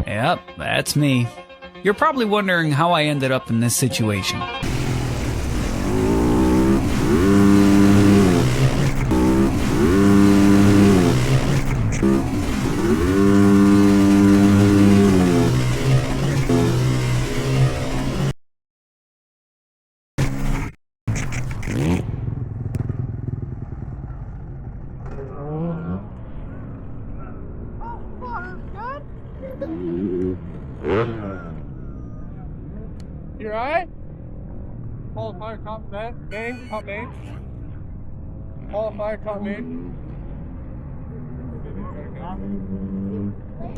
Yep, that's me. You're probably wondering how I ended up in this situation. You alright? Call the fire, cop that. Main, cop main. Call the fire, cop main.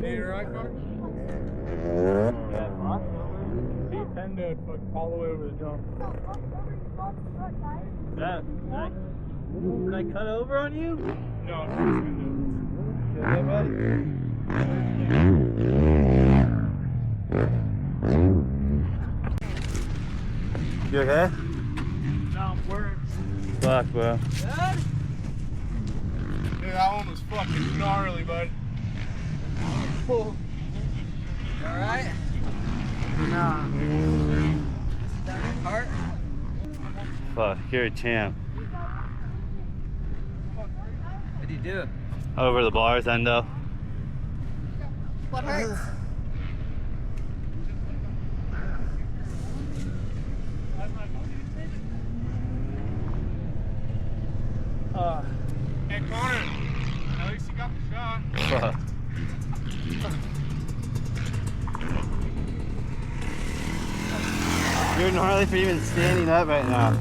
Hey, you alright, Connor? He tend to fucking all the way over the jump. Did I cut over on you? No, it's just You okay? No, I'm worried. Fuck, bro. Dad? Dude, that one was fucking gnarly, bud. Oh. Alright? Nah. Down your cart? Fuck, you're a champ. What do you do? Over the bars, Endo. What hurts? Hey, Connor. At least you got the shot. Fuck. You're gnarly for even standing up right now.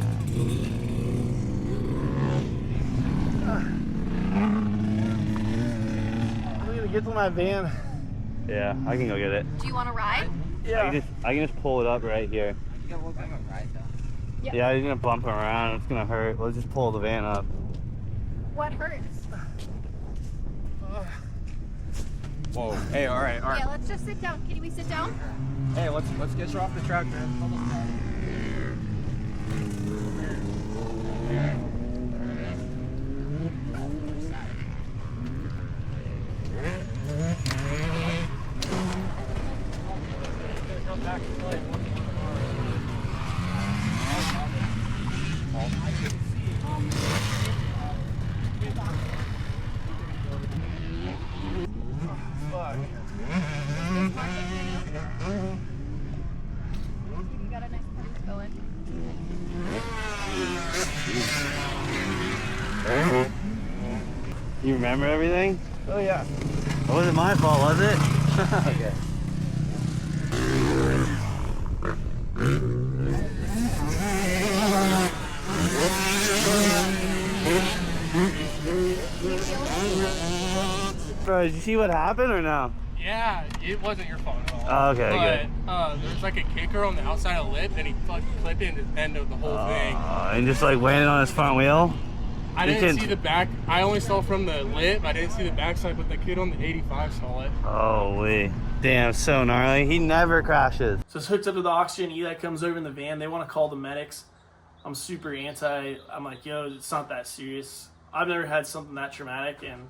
I'm gonna get to my van. Yeah, I can go get it. Do you want to ride? Yeah. I can just pull it up right here. Yeah, we'll give a ride though. Yeah, you're gonna bump him around. It's gonna hurt. Let's just pull the van up. What hurts? Whoa. Hey, all right. Yeah, let's just sit down. Can we sit down? Hey, let's get you off the track, man. We got a nice party going. You remember everything? Oh yeah. It wasn't my fault, was it? Okay. Bro, did you see what happened or no? Yeah, it wasn't your fault at all. Oh, okay, but, there's like a kicker on the outside of the lip, and he fucking clipped in the end of the whole thing. And just like landed on his front wheel? I didn't see the back. I only saw from the lip. I didn't see the backside, but the kid on the 85 saw it. Holy. Damn, so gnarly. He never crashes. So it's hooked up to the oxygen. Eli comes over in the van. They want to call the medics. I'm super anti. I'm like, yo, it's not that serious. I've never had something that traumatic, and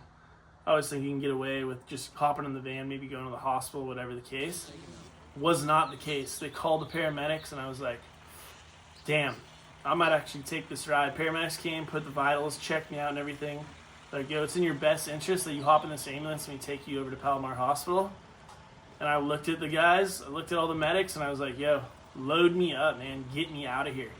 I was thinking you can get away with just hopping in the van, maybe going to the hospital, whatever the case. Was not the case. They called the paramedics, and I was like, damn, I might actually take this ride. Paramedics came, put the vitals, checked me out and everything. Like, yo, it's in your best interest that you hop in this ambulance and we take you over to Palomar Hospital. And I looked at the guys, I looked at all the medics, and I was like, yo, load me up, man. Get me out of here.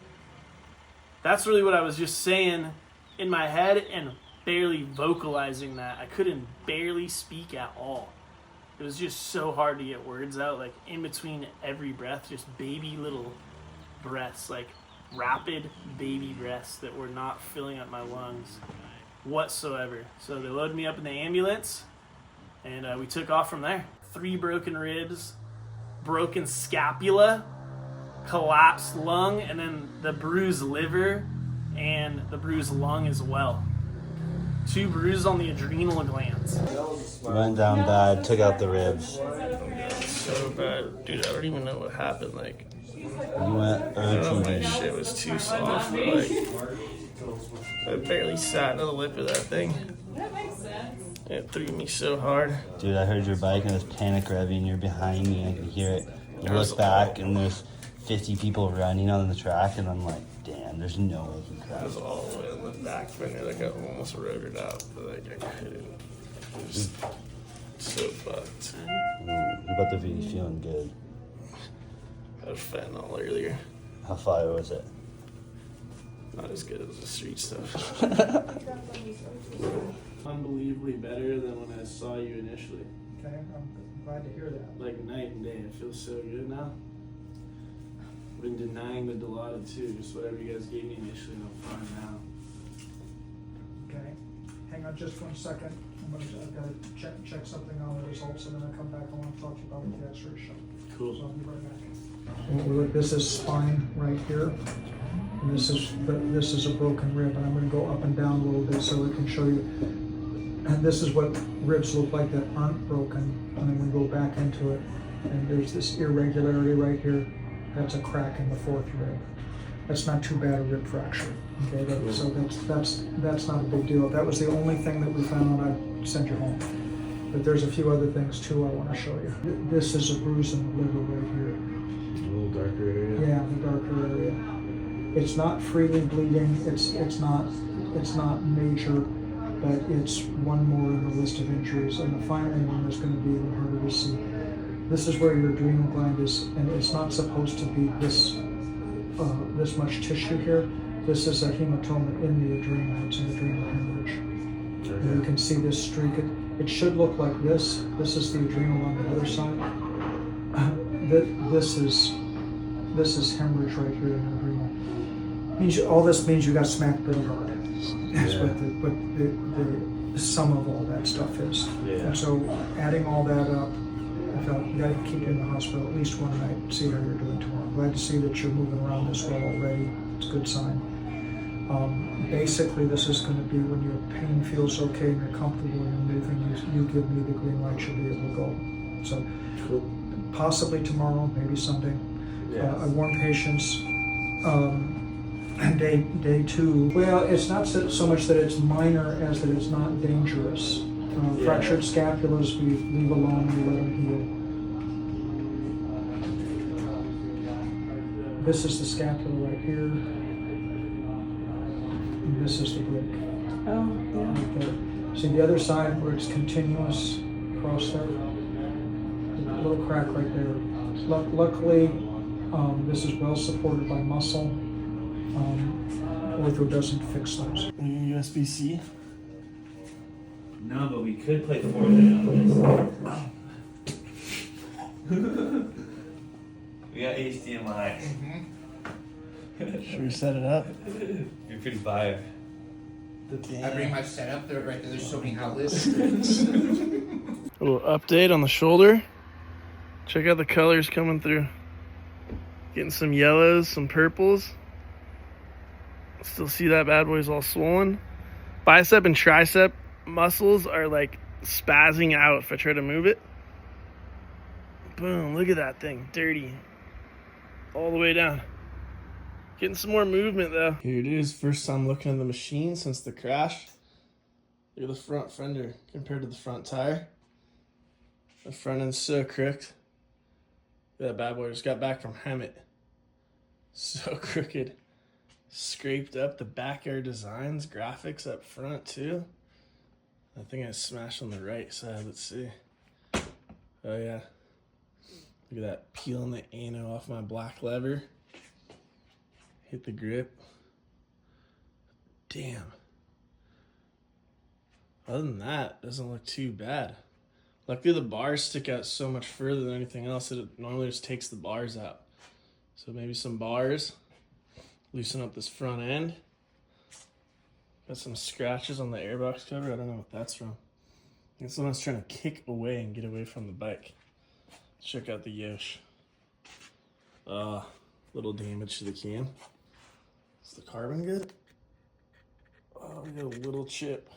That's really what I was just saying in my head and barely vocalizing that. I couldn't barely speak at all. It was just so hard to get words out, like in between every breath, just baby little breaths, like rapid baby breaths that were not filling up my lungs whatsoever. So they loaded me up in the ambulance, and we took off from there. 3 broken ribs, broken scapula, collapsed lung, and then the bruised liver and the bruised lung as well. 2 bruises on the adrenal glands. Went down bad, took out the ribs. So bad. Dude, I don't even know what happened. Like, You went my shit was too soft. But, like, I barely sat on the lip of that thing. That makes sense. It threw me so hard. Dude, I heard your bike and it was panic revving. You're behind me and I could hear it. I look back and there's 50 people running on the track and I'm like, damn, there's no way he I crashed. was all the way in the back fender, like I almost rode it out, but like I couldn't. It was so fucked. You're about to be feeling good. I was fentanyl earlier. How far was it? Not as good as the street stuff. Unbelievably better than when I saw you initially. Okay, I'm glad to hear that. Like night and day. It feels so good now. I've been denying the Dilaudid too. Just whatever you guys gave me initially, I'm fine now. Okay, hang on just 1 second. I've got to check something on the results, and then I'll come back. I want to talk to you about the X-ray show. Cool. So I'll be right back. This is spine right here. And this is a broken rib, and I'm going to go up and down a little bit so it can show you. And this is what ribs look like that aren't broken. And then we go back into it, and there's this irregularity right here. That's a crack in the 4th rib. That's not too bad a rib fracture. Okay, so that's not a big deal. That was the only thing that we found when I sent you home. But there's a few other things too I want to show you. This is a bruise in the liver right here. A little darker area. Yeah, the darker area. It's not freely bleeding. It's not major, but it's one more in the list of injuries. And the final one is going to be even harder to see. This is where your adrenal gland is, and it's not supposed to be this much tissue here. This is a hematoma in the adrenal. It's an adrenal hemorrhage. Okay. And you can see this streak. It should look like this. This is the adrenal on the other side. This is hemorrhage right here in the adrenal. All this means you got smacked pretty hard. That's what the sum of all that stuff is. Yeah. And so adding all that up, I felt you got to keep you in the hospital at least one night and see how you're doing tomorrow. Glad to see that you're moving around this well already. It's a good sign. Basically, this is going to be when your pain feels okay and you're comfortable and you're moving, you give me the green light, you'll be able to go. So Cool. possibly tomorrow, maybe Sunday. Yeah. I warn patients, day 2. Well, it's not so much that it's minor as that it's not dangerous. Fractured scapulas, we leave alone, we let them heal. This is the scapula right here. And this is the break. Oh, Right there. See the other side where it's continuous across there? A little crack right there. Luckily, this is well supported by muscle. Ortho doesn't fix those. USB-C? No, but we could play Fortnite on this. We got HDMI. Should we set it up? You're pretty fire. I bring my setup there right there. There's so many outlets. Little update on the shoulder. Check out the colors coming through. Getting some yellows, some purples. Still see that bad boy's all swollen. Bicep and tricep muscles are like spazzing out if I try to move it. Boom, look at that thing, dirty. All the way down. Getting some more movement though. Here it is, first time looking at the machine since the crash. Look at the front fender compared to the front tire. The front end's so crooked. That bad boy just got back from Hemet. So crooked. Scraped up the back air designs, graphics up front too. I think I smashed on the right side. Let's see. Oh yeah. Look at that, peeling the ano off my black lever. Hit the grip. Damn. Other than that, doesn't look too bad. Luckily the bars stick out so much further than anything else that it normally just takes the bars out. So maybe some bars. Loosen up this front end. Got some scratches on the airbox cover. I don't know what that's from. I think someone's trying to kick away and get away from the bike. Check out the Yosh. Little damage to the can. Is the carbon good? Oh, we got a little chip.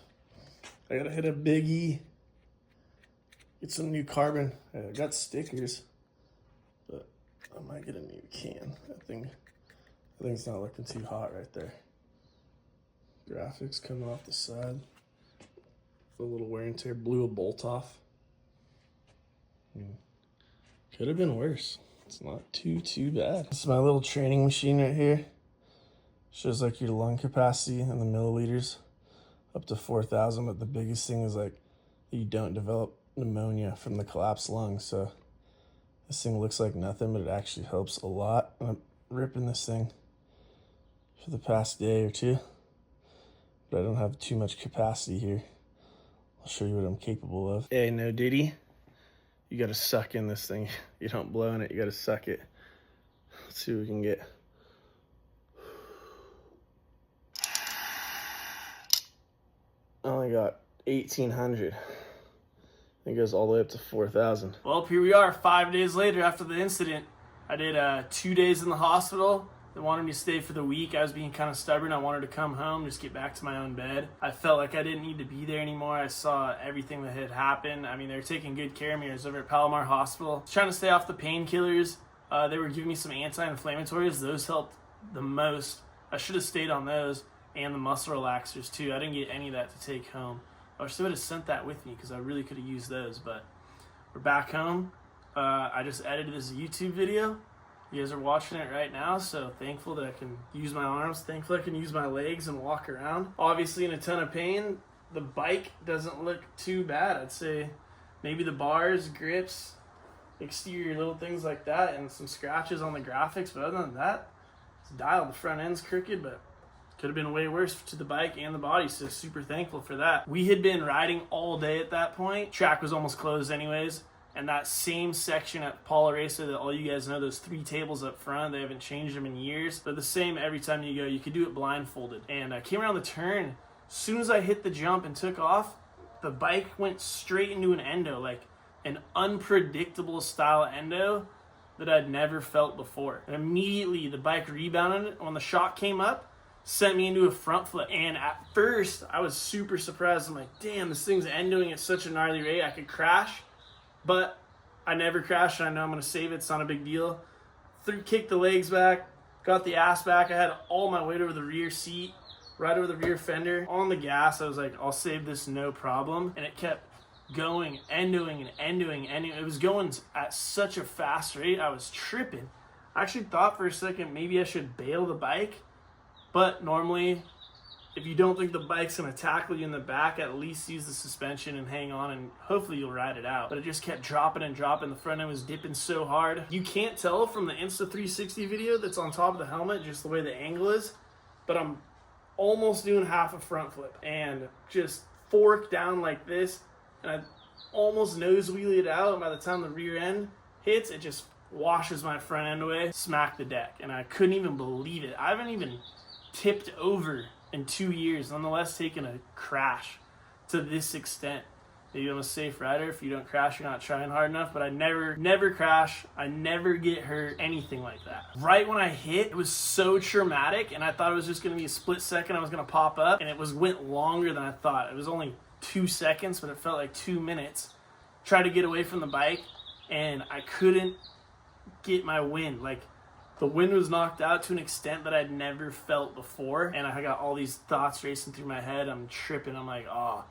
I gotta hit a big E. Get some new carbon. I got stickers, but I might get a new can. I think it's not looking too hot right there. Graphics coming off the side. A little wear and tear, blew a bolt off. Could have been worse. It's not too bad. This is my little training machine right here. Shows like your lung capacity in the milliliters, up to 4,000. But the biggest thing is like you don't develop pneumonia from the collapsed lungs. So this thing looks like nothing, but it actually helps a lot. I'm ripping this thing for the past day or two, but I don't have too much capacity here. I'll show you what I'm capable of. Hey, no diddy. You gotta suck in this thing. You don't blow in it, you gotta suck it. Let's see what we can get. I only got 1,800. It goes all the way up to 4,000. Well, here we are 5 days later after the incident. I did 2 days in the hospital. They wanted me to stay for the week. I was being kind of stubborn. I wanted to come home, just get back to my own bed. I felt like I didn't need to be there anymore. I saw everything that had happened. I mean, they were taking good care of me. I was over at Palomar Hospital. I was trying to stay off the painkillers. They were giving me some anti-inflammatories. Those helped the most. I should have stayed on those, and the muscle relaxers too. I didn't get any of that to take home. I still would have sent that with me because I really could have used those, but we're back home. I just edited this YouTube video. You guys are watching it right now, so thankful that I can use my arms, thankful I can use my legs and walk around. Obviously in a ton of pain. The bike doesn't look too bad. I'd say maybe the bars, grips, exterior little things like that, and some scratches on the graphics, but other than that, it's dialed. The front end's crooked, but could have been way worse to the bike and the body, so super thankful for that. We had been riding all day at that point. Track was almost closed anyways. And that same section at Paula Racer that all you guys know, those 3 tables up front, they haven't changed them in years. They're the same every time you go. You could do it blindfolded. And I came around the turn. As soon as I hit the jump and took off, the bike went straight into an endo, like an unpredictable style endo that I'd never felt before. And immediately the bike rebounded when the shock came up, sent me into a front flip. And at first, I was super surprised. I'm like, damn, this thing's endoing at such a gnarly rate. I could crash. But I never crashed, and I know I'm going to save it. It's not a big deal. Kicked the legs back, got the ass back. I had all my weight over the rear seat, right over the rear fender. On the gas, I was like, I'll save this, no problem. And it kept going, endoing. It was going at such a fast rate, I was tripping. I actually thought for a second maybe I should bail the bike. But normally, if you don't think the bike's going to tackle you in the back, at least use the suspension and hang on, and hopefully you'll ride it out. But it just kept dropping and dropping. The front end was dipping so hard. You can't tell from the Insta360 video that's on top of the helmet, just the way the angle is, but I'm almost doing half a front flip and just fork down like this, and I almost nose wheelie it out, and by the time the rear end hits, it just washes my front end away, smacked the deck, and I couldn't even believe it. I haven't even tipped over in 2 years, nonetheless taking a crash to this extent. Maybe I'm a safe rider. If you don't crash, you're not trying hard enough, but I never crash. I never get hurt, anything like that. Right when I hit, it was so traumatic, and I thought it was just gonna be a split second I was gonna pop up, and it went longer than I thought. It was only 2 seconds, but it felt like 2 minutes. Tried to get away from the bike, and I couldn't get my wind. Like, the wind was knocked out to an extent that I'd never felt before, and I got all these thoughts racing through my head. I'm tripping. I'm like, oh,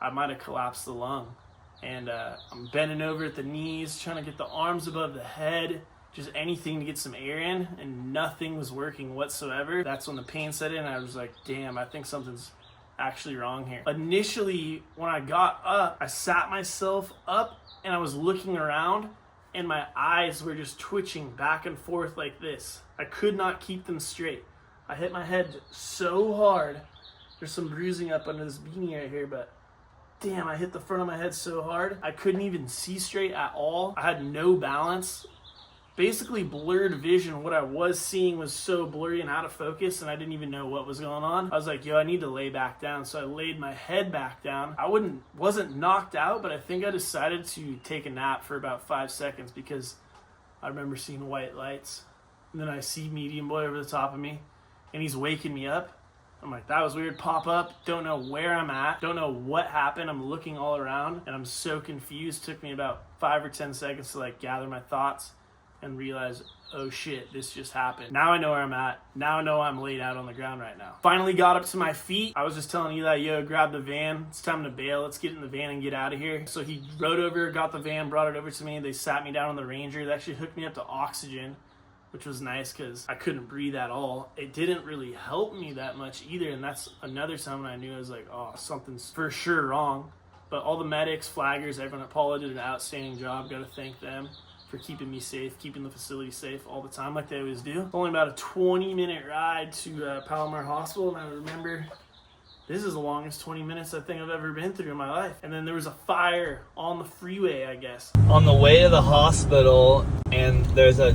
I might have collapsed the lung. And I'm bending over at the knees, trying to get the arms above the head, just anything to get some air in, and nothing was working whatsoever. That's when the pain set in, and I was like, damn, I think something's actually wrong here. Initially, when I got up, I sat myself up, and I was looking around, and my eyes were just twitching back and forth like this. I could not keep them straight. I hit my head so hard. There's some bruising up under this beanie right here, but damn, I hit the front of my head so hard. I couldn't even see straight at all. I had no balance. Basically blurred vision. What I was seeing was so blurry and out of focus, and I didn't even know what was going on. I was like, yo, I need to lay back down. So I laid my head back down. I wasn't knocked out, but I think I decided to take a nap for about 5 seconds because I remember seeing white lights. And then I see Medium Boy over the top of me, and he's waking me up. I'm like, that was weird. Pop up. Don't know where I'm at. Don't know what happened. I'm looking all around, and I'm so confused. Took me about 5 or 10 seconds to gather my thoughts. and realize, oh shit, this just happened. Now I know where I'm at. Now I know I'm laid out on the ground right now. Finally got up to my feet. I was just telling Eli, yo, grab the van. It's time to bail. Let's get in the van and get out of here. So he rode over, got the van, brought it over to me. They sat me down on the Ranger. They actually hooked me up to oxygen, which was nice because I couldn't breathe at all. It didn't really help me that much either, and that's another time when I knew I was like, oh, something's for sure wrong. But all the medics, flaggers, everyone at Paula did an outstanding job. Got to thank them for keeping me safe, keeping the facility safe all the time like they always do. It's only about a 20-minute ride to Palomar Hospital, and I remember this is the longest 20 minutes I think I've ever been through in my life. And then there was a fire on the freeway, I guess. On the way to the hospital, and there's a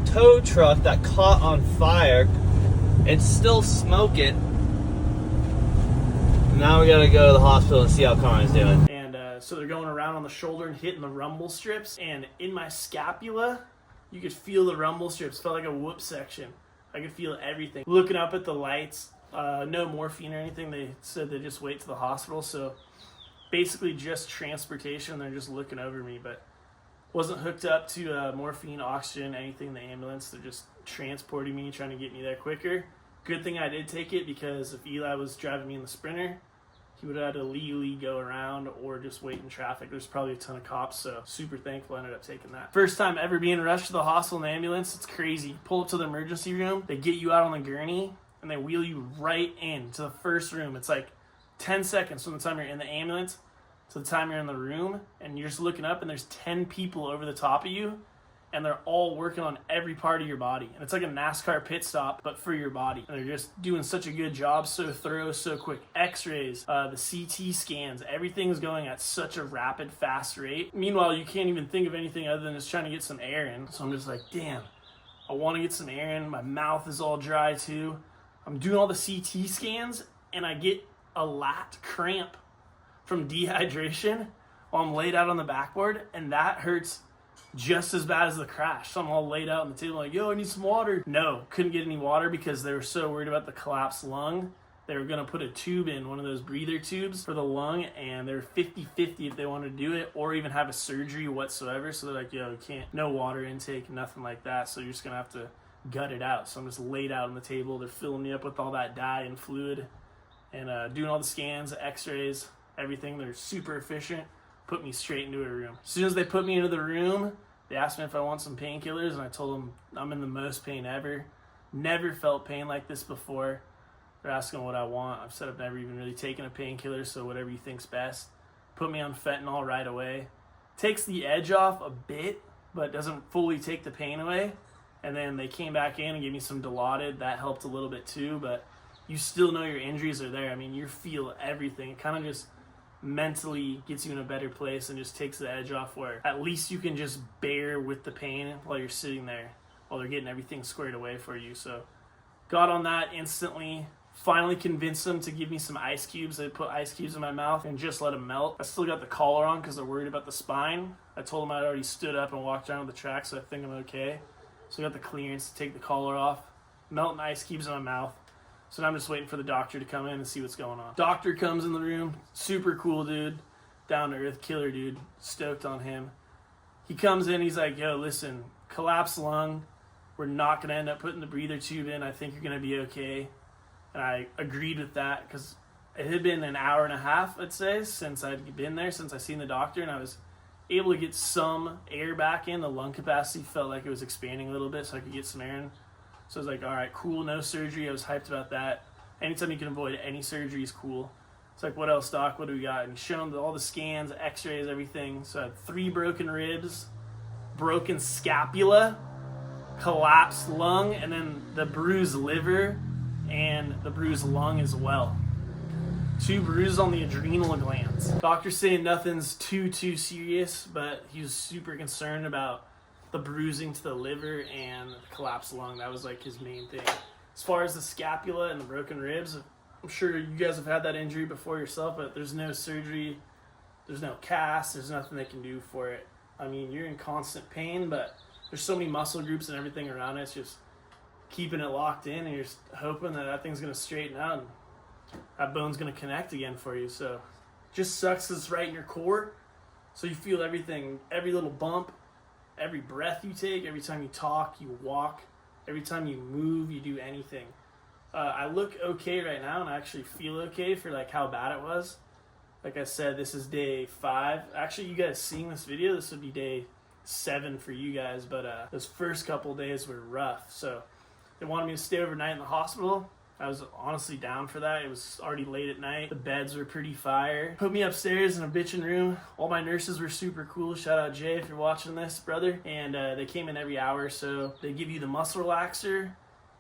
tow truck that caught on fire. It's still smoking. Now we gotta go to the hospital and see how Connor's doing. And so they're going around on the shoulder and hitting the rumble strips. And in my scapula, you could feel the rumble strips. Felt like a whoop section. I could feel everything. Looking up at the lights, no morphine or anything. They said they just wait to the hospital. So basically just transportation. They're just looking over me, but wasn't hooked up to morphine, oxygen, anything in the ambulance. They're just transporting me, trying to get me there quicker. Good thing I did take it, because if Eli was driving me in the Sprinter, he would have had to legally go around or just wait in traffic. There's probably a ton of cops, so super thankful I ended up taking that. First time ever being rushed to the hospital in the ambulance. It's crazy. You pull up to the emergency room, they get you out on the gurney, and they wheel you right into the first room. It's like 10 seconds from the time you're in the ambulance to the time you're in the room, and you're just looking up, and there's 10 people over the top of you, and they're all working on every part of your body. And it's like a NASCAR pit stop, but for your body. And they're just doing such a good job, so thorough, so quick. X-rays, the CT scans, everything's going at such a rapid, fast rate. Meanwhile, you can't even think of anything other than just trying to get some air in. So I'm just like, damn, I want to get some air in. My mouth is all dry too. I'm doing all the CT scans, and I get a lat cramp from dehydration while I'm laid out on the backboard, and that hurts just as bad as the crash. So I'm all laid out on the table like, yo, I need some water. No, couldn't get any water because they were so worried about the collapsed lung. They were going to put a tube in, one of those breather tubes for the lung, and they're 50-50 if they want to do it or even have a surgery whatsoever. So they're like, yo, you can't, no water intake, nothing like that. So you're just going to have to gut it out. So I'm just laid out on the table. They're filling me up with all that dye and fluid and doing all the scans, x-rays, everything. They're super efficient. Put me straight into a room. As soon as they put me into the room, they asked me if I want some painkillers, and I told them I'm in the most pain ever. Never felt pain like this before. They're asking what I want. I've said I've never even really taken a painkiller, so whatever you think's best. Put me on fentanyl right away. Takes the edge off a bit, but doesn't fully take the pain away. And then they came back in and gave me some Dilaudid. That helped a little bit too, but you still know your injuries are there. I mean, you feel everything. It kind of just mentally gets you in a better place and just takes the edge off, where at least you can just bear with the pain while you're sitting there while they're getting everything squared away for you. So got on that instantly. Finally convinced them to give me some ice cubes. They put ice cubes in my mouth and just let them melt. I still got the collar on because they're worried about the spine. I told them I'd already stood up and walked around the track, so I think I'm okay. So I got the clearance to take the collar off, melting ice cubes in my mouth. So now I'm just waiting for the doctor to come in and see what's going on. Doctor comes in the room, super cool dude, down to earth, killer dude, stoked on him. He comes in, he's like, yo, listen, collapsed lung, we're not gonna end up putting the breather tube in, I think you're gonna be okay. And I agreed with that because it had been an hour and a half, I'd say, since I'd been there, since I seen the doctor, and I was able to get some air back in. The lung capacity felt like it was expanding a little bit, so I could get some air in. So I was like, all right, cool, no surgery. I was hyped about that. Anytime you can avoid any surgery is cool. It's like, what else, doc? What do we got? And shown all the scans, x-rays, everything. So I had 3 broken ribs, broken scapula, collapsed lung, and then the bruised liver and the bruised lung as well. 2 bruises on the adrenal glands. Doctor's saying nothing's too serious, but he was super concerned about the bruising to the liver and the collapsed lung. That was like his main thing. As far as the scapula and the broken ribs, I'm sure you guys have had that injury before yourself, but there's no surgery, there's no cast, there's nothing they can do for it. I mean, you're in constant pain, but there's so many muscle groups and everything around it. It's just keeping it locked in, and you're just hoping that thing's going to straighten out and that bone's going to connect again for you. So just sucks 'cause it's right in your core, so you feel everything, every little bump, every breath you take, every time you talk, you walk, every time you move, you do anything. I look okay right now, and I actually feel okay for like how bad it was. Like I said, this is day 5. Actually, you guys seeing this video, this would be day 7 for you guys, but those first couple days were rough. So they wanted me to stay overnight in the hospital. I was honestly down for that. It was already late at night. The beds were pretty fire. Put me upstairs in a bitchin' room. All my nurses were super cool. Shout out Jay if you're watching this, brother. And they came in every hour, so they give you the muscle relaxer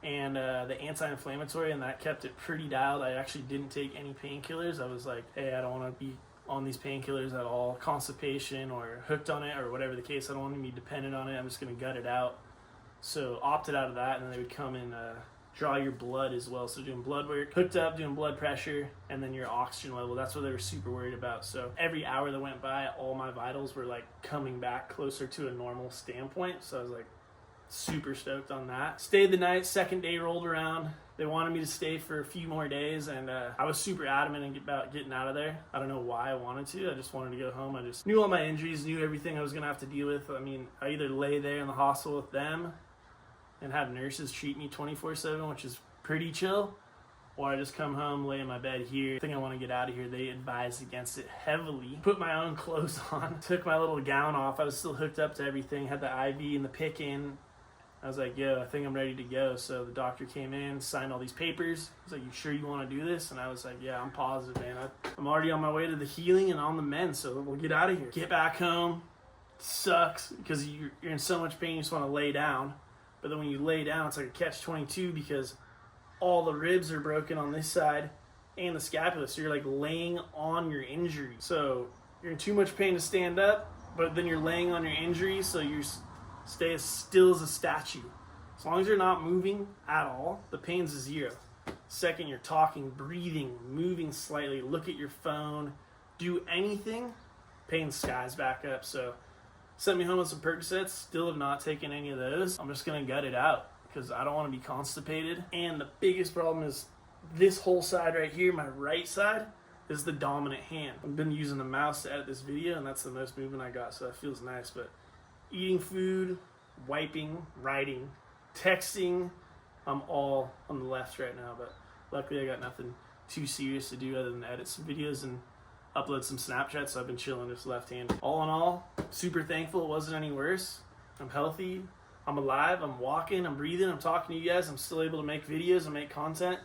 and the anti-inflammatory, and that kept it pretty dialed. I actually didn't take any painkillers. I was like, hey, I don't want to be on these painkillers at all. Constipation or hooked on it or whatever the case. I don't want to be dependent on it. I'm just going to gut it out. So opted out of that, and then they would come and draw your blood as well. So doing blood work, hooked up, doing blood pressure, and then your oxygen level. That's what they were super worried about. So every hour that went by, all my vitals were like coming back closer to a normal standpoint. So I was like super stoked on that. Stayed the night, second day rolled around. They wanted me to stay for a few more days, and I was super adamant about getting out of there. I don't know why I wanted to. I just wanted to go home. I just knew all my injuries, knew everything I was going to have to deal with. I mean, I either lay there in the hospital with them and have nurses treat me 24/7, which is pretty chill, or I just come home, lay in my bed here. I think I want to get out of here. They advised against it heavily. Put my own clothes on, took my little gown off. I was still hooked up to everything, had the IV and the pick in. I was like, yo, I think I'm ready to go. So the doctor came in, signed all these papers. He's like, you sure you want to do this? And I was like, yeah, I'm positive, man. I'm already on my way to the healing and on the mend, so we'll get out of here. Get back home. Sucks because you're in so much pain, you just want to lay down. But then when you lay down, it's like a catch-22 because all the ribs are broken on this side and the scapula. So you're like laying on your injury. So you're in too much pain to stand up, but then you're laying on your injury, so you stay as still as a statue. As long as you're not moving at all, the pain's 0. Second, you're talking, breathing, moving slightly, look at your phone, do anything, pain skies back up. So sent me home with some Percocets. Still have not taken any of those. I'm just going to gut it out because I don't want to be constipated. And the biggest problem is this whole side right here, my right side, is the dominant hand. I've been using the mouse to edit this video, and that's the most movement I got, so that feels nice. But eating food, wiping, writing, texting, I'm all on the left right now. But luckily I got nothing too serious to do other than edit some videos and upload some Snapchats, so I've been chilling just left-handed. All in all, super thankful it wasn't any worse. I'm healthy, I'm alive, I'm walking, I'm breathing, I'm talking to you guys, I'm still able to make videos and make content.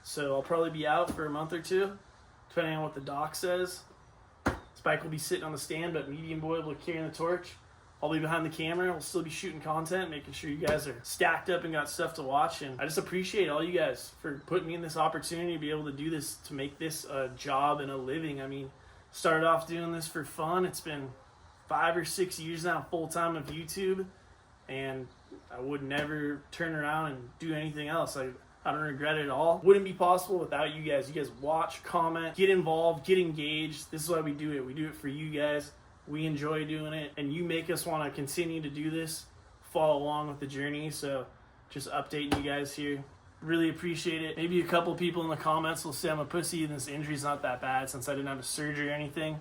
So I'll probably be out for a month or 2, depending on what the doc says. Spike will be sitting on the stand, but Medium Boy will be carrying the torch. I'll be behind the camera, we'll still be shooting content, making sure you guys are stacked up and got stuff to watch. And I just appreciate all you guys for putting me in this opportunity to be able to do this, to make this a job and a living. I mean, started off doing this for fun. It's been 5 or 6 years now full-time of YouTube, and I would never turn around and do anything else. I don't regret it at all. Wouldn't be possible without you guys. You guys watch, comment, get involved, get engaged. This is why we do it. We do it for you guys. We enjoy doing it, and you make us want to continue to do this, follow along with the journey. So just updating you guys here. Really appreciate it. Maybe a couple people in the comments will say I'm a pussy and this injury's not that bad since I didn't have a surgery or anything.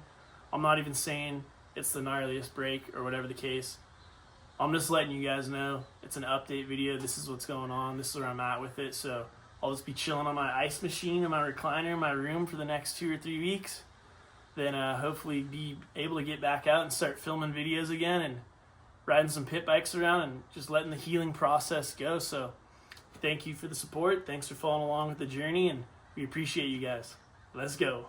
I'm not even saying it's the gnarliest break or whatever the case. I'm just letting you guys know it's an update video. This is what's going on. This is where I'm at with it. So I'll just be chilling on my ice machine and my recliner in my room for the next 2 or 3 weeks. Then hopefully be able to get back out and start filming videos again and riding some pit bikes around and just letting the healing process go. So thank you for the support. Thanks for following along with the journey, and we appreciate you guys. Let's go.